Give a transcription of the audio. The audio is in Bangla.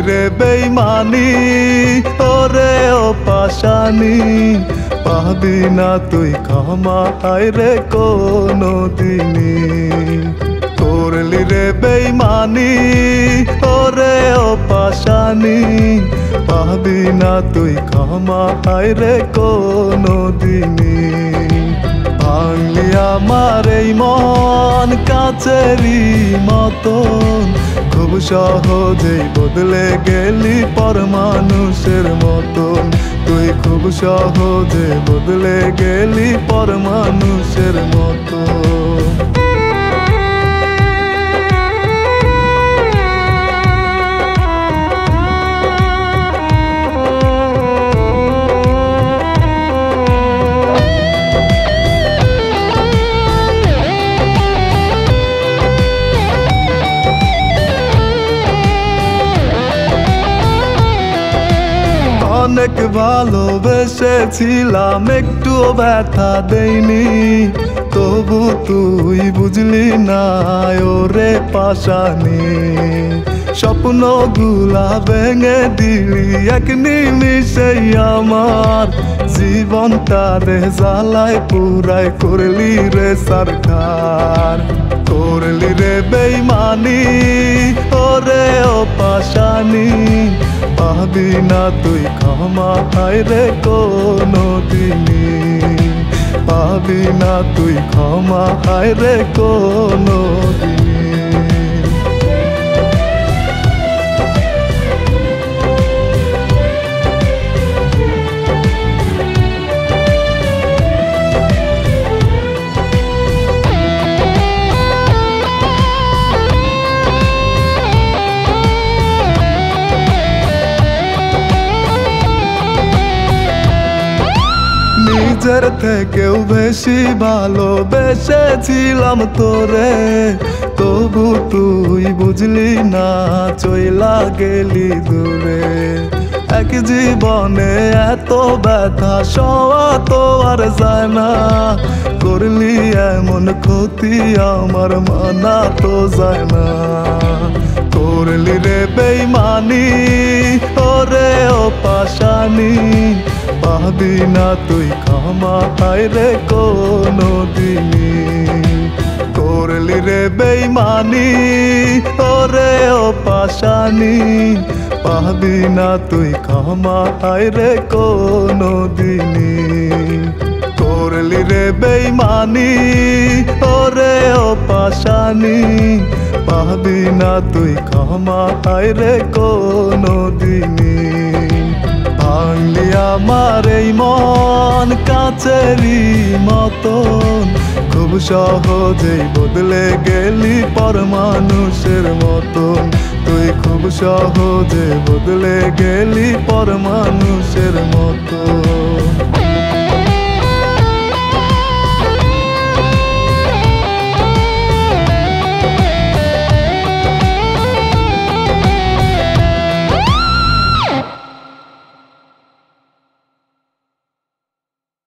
রে বেইমানি ওরে ও পাশানি পাবি না তুই ক্ষমা হায় রে কোনো দিনই করলি রে বেইমানি ওরে ও পাশানি পাবি না তুই ক্ষমা হায় রে কোনো দিনই ভাঙলি আমার এই মন কাচেরই মতন খুব সহজেই বদলে গেলি পর মানুষের মতন তুই খুব সহজে বদলে গেলি পর মানুষের মতন অনেক ভালোবেসেছিলাম একটুও ব্যথা দেইনি তবু তুই বুঝলি না ওরে পাশানি স্বপ্নগুলা ভেঙে দিলি এক নিমিষেই আমার জীবনটা রে জ্বালায় পুরাই করলি রে সরকার করলি রে বেইমানি ওরে ও পাশানি পাবি না তুই ক্ষমা হায় রে কোনো দিনই পাবি না তুই ক্ষমা হায় রে কোনো দিনই নিজের থেকেও বেশি ভালোবেসেছিলাম তোরে তবু তুই বুঝলি না চইলা গেলি দূরে এক জীবনে এত ব্যথা সওয়া তো আর যায় না করলি এমন ক্ষতি আমার মানা তো যায় না করলি রে বেইমানি ওরে ও পাশানি পাবি না তুই ক্ষমা হায় রে কোনো দিনই করলি রে বেইমানি ওরে ও পাশানি পাবি না তুই ক্ষমা হায় রে কোনো দিনই করলি রে বেইমানি ওরে ও পাশানি পাবি না তুই ক্ষমা হায় রে কোনো দিনই ভাঙলি আমার এই মন কাচেরই মতন খুব সহজেই বদলে গেলি পর মানুষের মতন তুই খুব সহজে বদলে গেলি পর মানুষের মতন